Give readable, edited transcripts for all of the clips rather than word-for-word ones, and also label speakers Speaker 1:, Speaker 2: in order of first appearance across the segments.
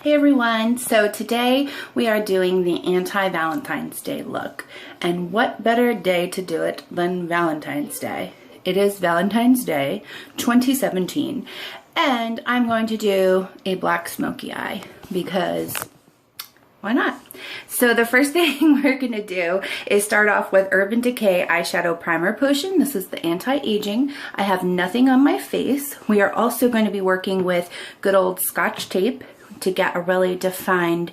Speaker 1: Hey everyone, so today we are doing the anti-Valentine's Day look, and what better day to do it than Valentine's Day. It is Valentine's Day 2017, and I'm going to do a black smoky eye because why not? So the first thing we're going to do is start off with Urban Decay Eyeshadow Primer Potion. This is the anti-aging. I have nothing on my face. We are also going to be working with good old Scotch tape to get a really defined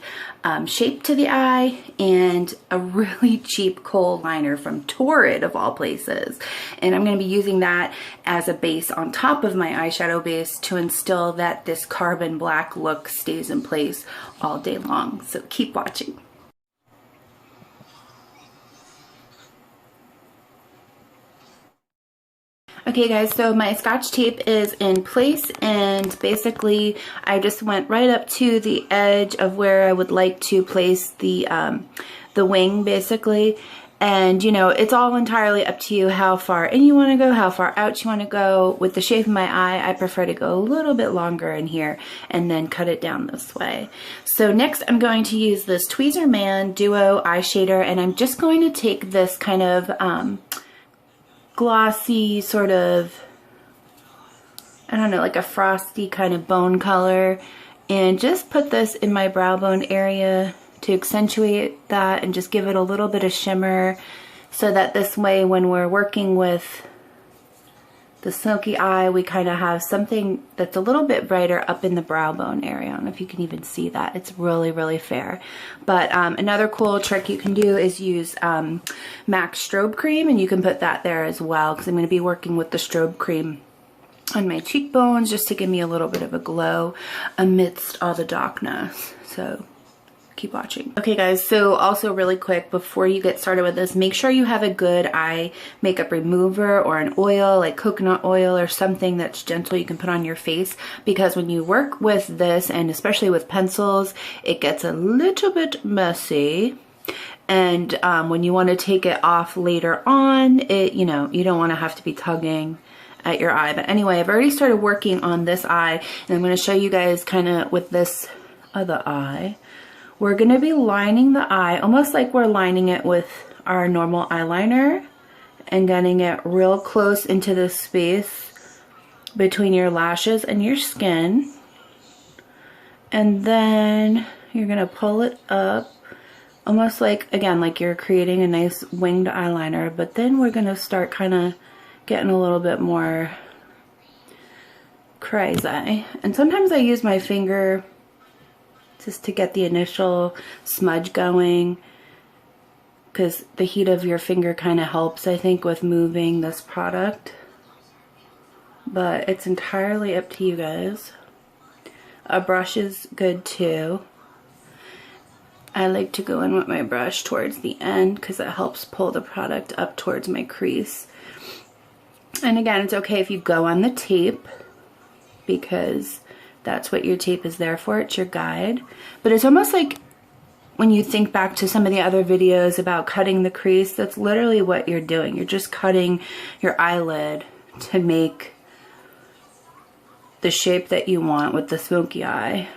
Speaker 1: shape to the eye, and a really cheap Kohl liner from Torrid of all places. And I'm going to be using that as a base on top of my eyeshadow base to instill that this carbon black look stays in place all day long. So keep watching. Okay guys, so my Scotch tape is in place, and basically I just went right up to the edge of where I would like to place the wing basically. And you know, it's all entirely up to you how far in you want to go, how far out you want to go. With the shape of my eye, I prefer to go a little bit longer in here and then cut it down this way. So next I'm going to use this Tweezerman Duo Eye Shader, and I'm just going to take this kind of glossy sort of, I don't know, like a frosty kind of bone color, and just put this in my brow bone area to accentuate that and just give it a little bit of shimmer, so that this way when we're working with the smoky eye, we kind of have something that's a little bit brighter up in the brow bone area. I don't know if you can even see that. It's really, really fair. But another cool trick you can do is use MAC Strobe Cream, and you can put that there as well, because I'm going to be working with the Strobe Cream on my cheekbones just to give me a little bit of a glow amidst all the darkness. So keep watching. Okay guys, so also really quick before you get started with this, make sure you have a good eye makeup remover or an oil like coconut oil or something that's gentle you can put on your face, because when you work with this, and especially with pencils, it gets a little bit messy. And when you want to take it off later on, you don't want to have to be tugging at your eye. But anyway, I've already started working on this eye, and I'm going to show you guys kind of with this other eye. We're going to be lining the eye almost like we're lining it with our normal eyeliner, and getting it real close into the space between your lashes and your skin. And then you're going to pull it up almost like, again, like you're creating a nice winged eyeliner, but then we're going to start kind of getting a little bit more crazy. And sometimes I use my finger just to get the initial smudge going, because the heat of your finger kind of helps, I think, with moving this product. But it's entirely up to you guys. A brush is good too. I like to go in with my brush towards the end because it helps pull the product up towards my crease. And again, it's okay if you go on the tape, because that's what your tape is there for. It's your guide. But it's almost like when you think back to some of the other videos about cutting the crease, that's literally what you're doing. You're just cutting your eyelid to make the shape that you want with the smoky eye.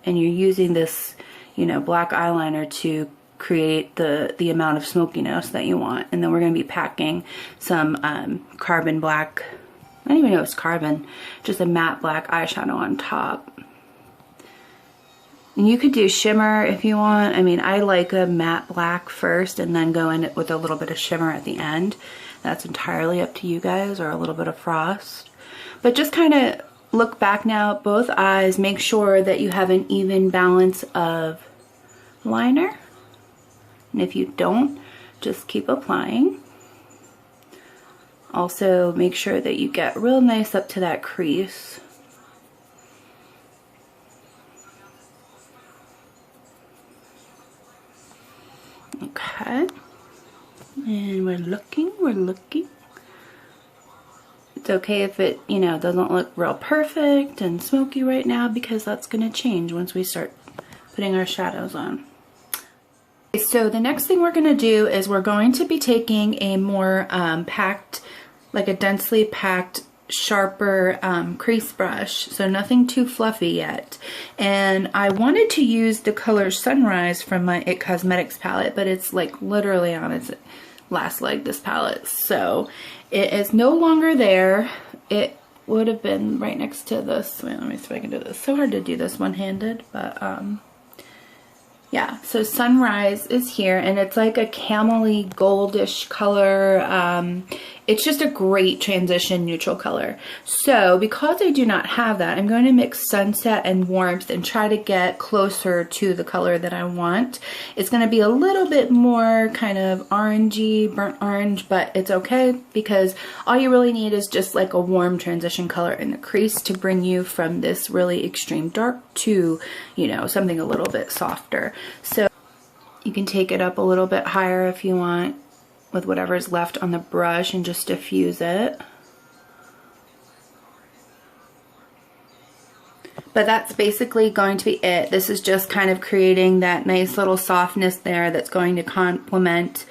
Speaker 1: And you're using this, black eyeliner to create the amount of smokiness that you want. And then we're going to be packing some carbon black, I don't even know if it's carbon, just a matte black eyeshadow on top. And you could do shimmer if you want. I mean, I like a matte black first and then go in with a little bit of shimmer at the end. That's entirely up to you guys, or a little bit of frost. But just kind of look back now at both eyes. Make sure that you have an even balance of liner. And if you don't, just keep applying. Also, make sure that you get real nice up to that crease. Okay. And we're looking. It's okay if it, doesn't look real perfect and smoky right now, because that's going to change once we start putting our shadows on. So the next thing we're going to do is we're going to be taking a more packed, like a densely packed sharper crease brush, so nothing too fluffy yet. And I wanted to use the color Sunrise from my IT Cosmetics palette, but it's like literally on its last leg, this palette, so it is no longer there. It would have been right next to this. Wait, let me see if I can do this. So hard to do this one-handed, but yeah, so Sunrise is here, and it's like a camely goldish color. It's just a great transition neutral color. So because I do not have that, I'm going to mix Sunset and Warmth and try to get closer to the color that I want. It's going to be a little bit more kind of orangey, burnt orange, but it's okay because all you really need is just like a warm transition color in the crease to bring you from this really extreme dark to, you know, something a little bit softer. So you can take it up a little bit higher if you want with whatever's left on the brush and just diffuse it. But that's basically going to be it. This is just kind of creating that nice little softness there that's going to complement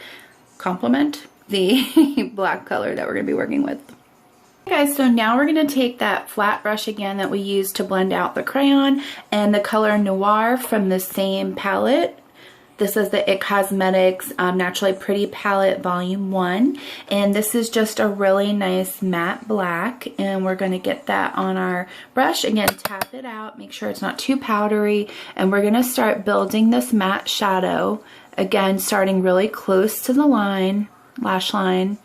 Speaker 1: the black color that we're going to be working with. Okay guys, so now we're going to take that flat brush again that we used to blend out the crayon and the color Noir from the same palette. This is the IT Cosmetics Naturally Pretty Palette Volume 1, and this is just a really nice matte black, and we're going to get that on our brush. Again, tap it out, make sure it's not too powdery, and we're going to start building this matte shadow, again starting really close to the line, lash line,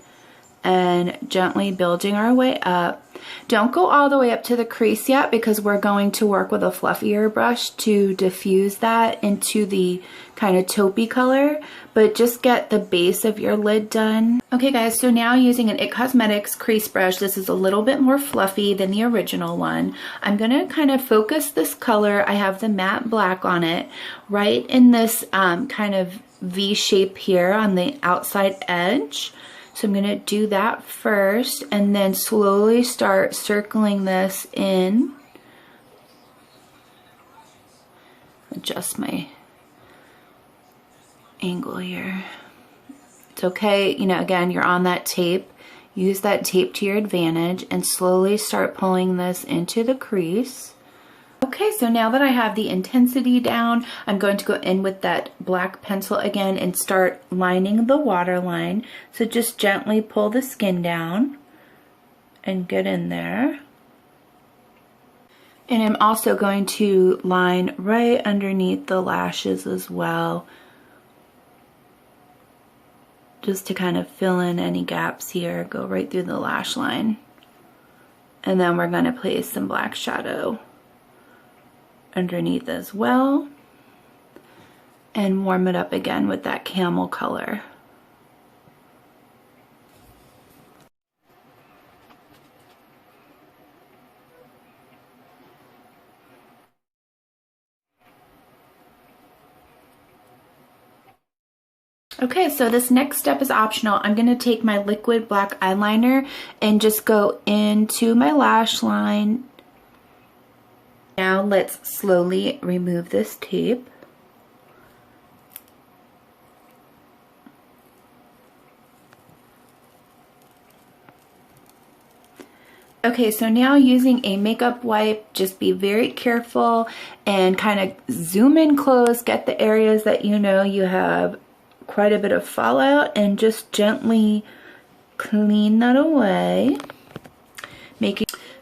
Speaker 1: and gently building our way up. Don't go all the way up to the crease yet because we're going to work with a fluffier brush to diffuse that into the kind of taupey color, but just get the base of your lid done. Okay guys, so now using an IT Cosmetics crease brush, this is a little bit more fluffy than the original one. I'm going to kind of focus this color. I have the matte black on it right in this kind of V shape here on the outside edge. So I'm going to do that first and then slowly start circling this in. Adjust my angle here. It's okay, you know, again, you're on that tape. Use that tape to your advantage and slowly start pulling this into the crease. Okay, so now that I have the intensity down, I'm going to go in with that black pencil again and start lining the waterline. So just gently pull the skin down and get in there. And I'm also going to line right underneath the lashes as well, just to kind of fill in any gaps here. Go right through the lash line. And then we're going to place some black shadow underneath as well and warm it up again with that camel color. Okay, so this next step is optional. I'm going to take my liquid black eyeliner and just go into my lash line. Now let's slowly remove this tape. Okay, so now using a makeup wipe, just be very careful and kind of zoom in close, get the areas that you know you have quite a bit of fallout and just gently clean that away.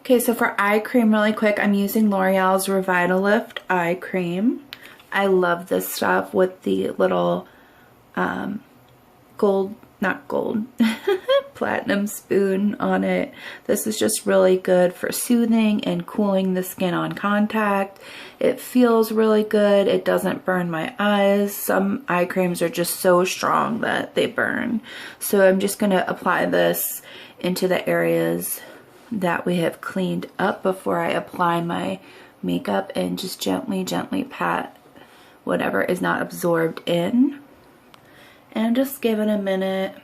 Speaker 1: Okay, so for eye cream really quick, I'm using L'Oreal's Revitalift eye cream. I love this stuff with the little platinum spoon on it. This is just really good for soothing and cooling the skin on contact. It feels really good. It doesn't burn my eyes. Some eye creams are just so strong that they burn. So I'm just going to apply this into the areas that we have cleaned up before I apply my makeup and just gently pat whatever is not absorbed in. And just give it a minute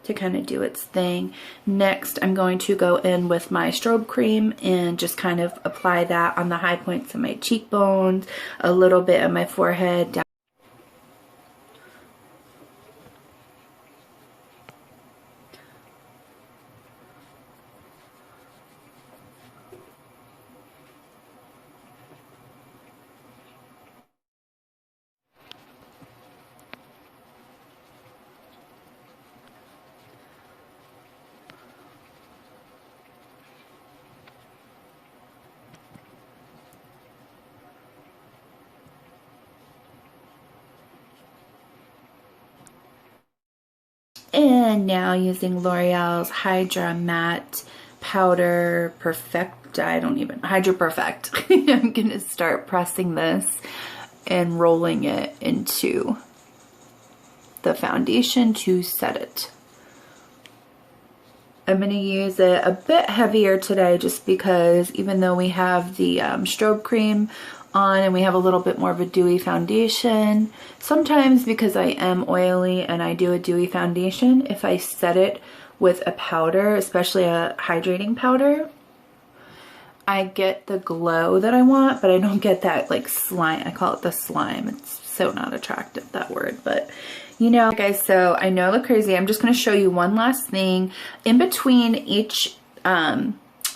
Speaker 1: to kind of do its thing. Next, I'm going to go in with my strobe cream and just kind of apply that on the high points of my cheekbones, a little bit on my forehead, down. And now using L'Oreal's Hydra Matte Powder Perfect, Hydra-Perfecte. I'm gonna start pressing this and rolling it into the foundation to set it. I'm going to use it a bit heavier today just because even though we have the strobe cream on and we have a little bit more of a dewy foundation, sometimes because I am oily and I do a dewy foundation, if I set it with a powder, especially a hydrating powder, I get the glow that I want, but I don't get that like slime. I call it the slime. It's so not attractive, that word, but you know, guys, so I know I look crazy. I'm just going to show you one last thing. In between each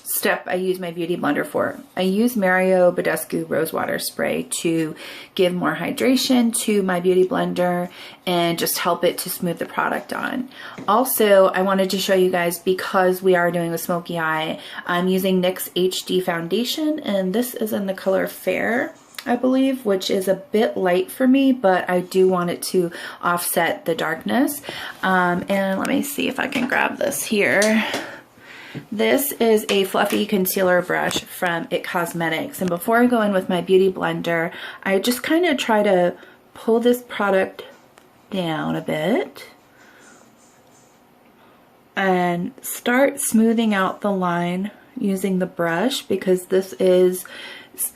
Speaker 1: step I use my beauty blender for, I use Mercier Badescu Rosewater spray to give more hydration to my beauty blender and just help it to smooth the product on. Also, I wanted to show you guys, because we are doing a smoky eye, I'm using NYX HD foundation, and this is in the color Fair, I believe, which is a bit light for me, but I do want it to offset the darkness. And let me see if I can grab this here. This is a fluffy concealer brush from IT Cosmetics. And before I go in with my beauty blender, I just kind of try to pull this product down a bit and start smoothing out the line using the brush, because this is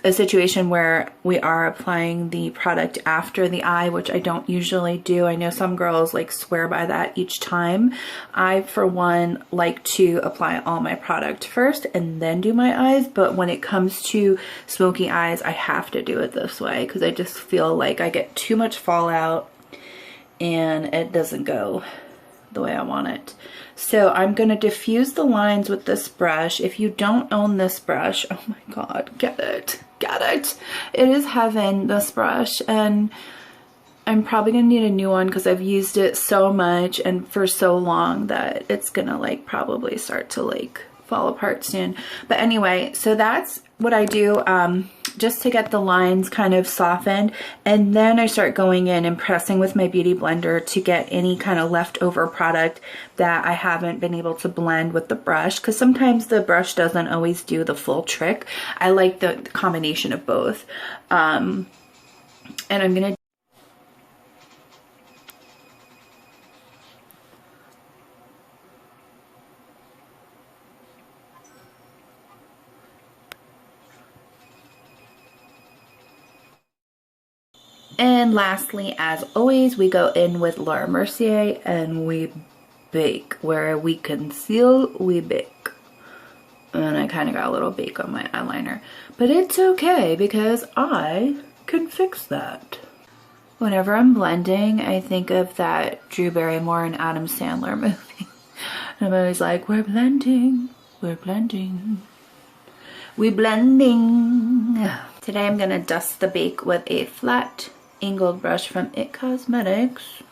Speaker 1: a situation where we are applying the product after the eye, which I don't usually do. I know some girls like swear by that each time. I, for one, like to apply all my product first and then do my eyes, but when it comes to smoky eyes, I have to do it this way because I just feel like I get too much fallout and it doesn't go the way I want it. So I'm going to diffuse the lines with this brush. If you don't own this brush, oh my god, get it. Get it. It is heaven, this brush, and I'm probably going to need a new one because I've used it so much and for so long that it's going to like probably start to like fall apart soon. But anyway, so that's what I do just to get the lines kind of softened, and then I start going in and pressing with my beauty blender to get any kind of leftover product that I haven't been able to blend with the brush, because sometimes the brush doesn't always do the full trick. I like the combination of both. And I'm gonna And lastly, as always, we go in with Laura Mercier and we bake. Where we conceal, we bake. And I kind of got a little bake on my eyeliner. But it's okay because I can fix that. Whenever I'm blending, I think of that Drew Barrymore and Adam Sandler movie. I'm always like, we're blending, we're blending, we're blending. Today I'm going to dust the bake with a flat angled brush from IT Cosmetics.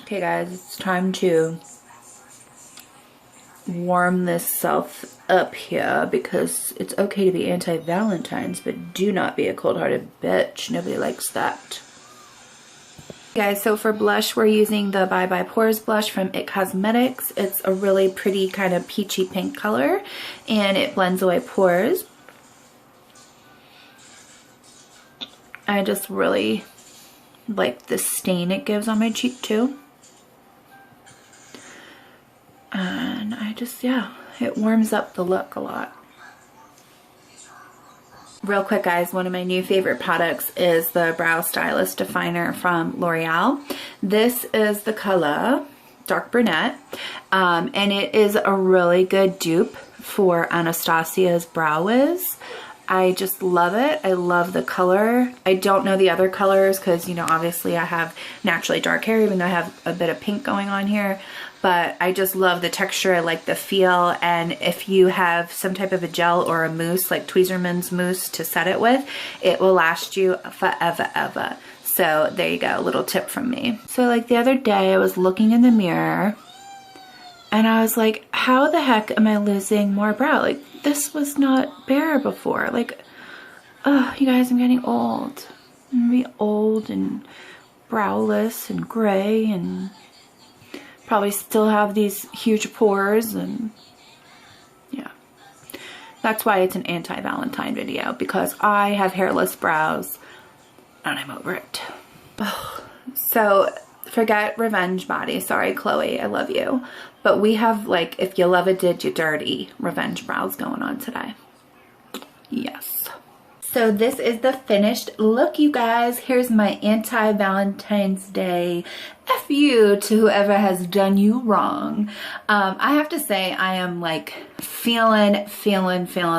Speaker 1: Okay guys, it's time to warm this self up here because it's okay to be anti-Valentines, but do not be a cold-hearted bitch. Nobody likes that. Guys, so for blush, we're using the Bye Bye Pores blush from IT Cosmetics. It's a really pretty kind of peachy pink color, and it blends away pores. I just really like the stain it gives on my cheek too. And I just, yeah, it warms up the look a lot. Real quick guys, one of my new favorite products is the Brow Stylist Definer from L'Oreal. This is the color Dark Brunette, and it is a really good dupe for Anastasia's Brow Wiz. I just love it. I love the color. I don't know the other colors because, you know, obviously I have naturally dark hair, even though I have a bit of pink going on here. But I just love the texture. I like the feel. And if you have some type of a gel or a mousse, like Tweezerman's mousse to set it with, it will last you forever, ever. So there you go, a little tip from me. So like the other day I was looking in the mirror and I was like, how the heck am I losing more brow? Like, this was not bare before. Like, oh, you guys, I'm getting old. Be old and browless and gray and probably still have these huge pores, and yeah. That's why it's an anti-Valentine video, because I have hairless brows and I'm over it. So forget revenge body. Sorry, Chloe, I love you. But we have, like, if you love it, did you dirty revenge brows going on today. Yes. So this is the finished look, you guys. Here's my anti-Valentine's Day F you to whoever has done you wrong. I have to say, I am like feeling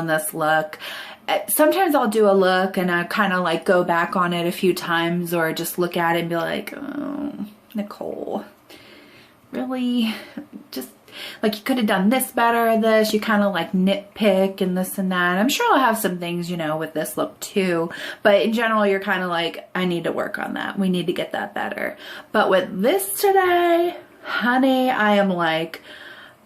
Speaker 1: this look. Sometimes I'll do a look and I kind of like go back on it a few times, or just look at it and be like, oh, Nicole, really? Just like, you could have done this better or this. You kind of like nitpick and this and that. I'm sure I'll have some things, you know, with this look too. But in general, you're kind of like, I need to work on that. We need to get that better. But with this today, honey, I am like,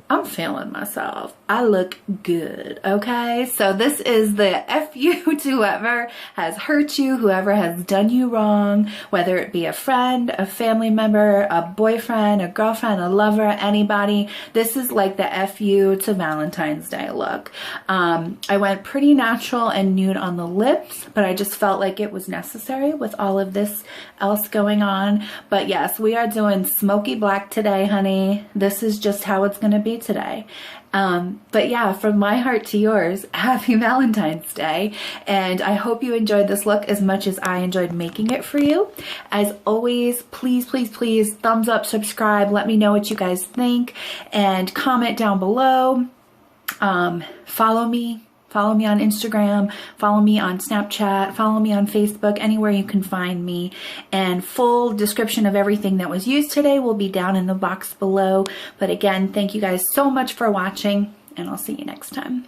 Speaker 1: I'm feeling myself. I look good, okay? So this is the F you to whoever has hurt you, whoever has done you wrong, whether it be a friend, a family member, a boyfriend, a girlfriend, a lover, anybody. This is like the F you to Valentine's Day look. I went pretty natural and nude on the lips, but I just felt like it was necessary with all of this else going on. But yes, we are doing smoky black today, honey. This is just how it's gonna be today. But yeah, from my heart to yours, happy Valentine's Day. And I hope you enjoyed this look as much as I enjoyed making it for you. As always, please, please, please thumbs up, subscribe, let me know what you guys think, and comment down below. Follow me on Instagram, follow me on Snapchat, follow me on Facebook, anywhere you can find me. And full description of everything that was used today will be down in the box below. But again, thank you guys so much for watching, and I'll see you next time.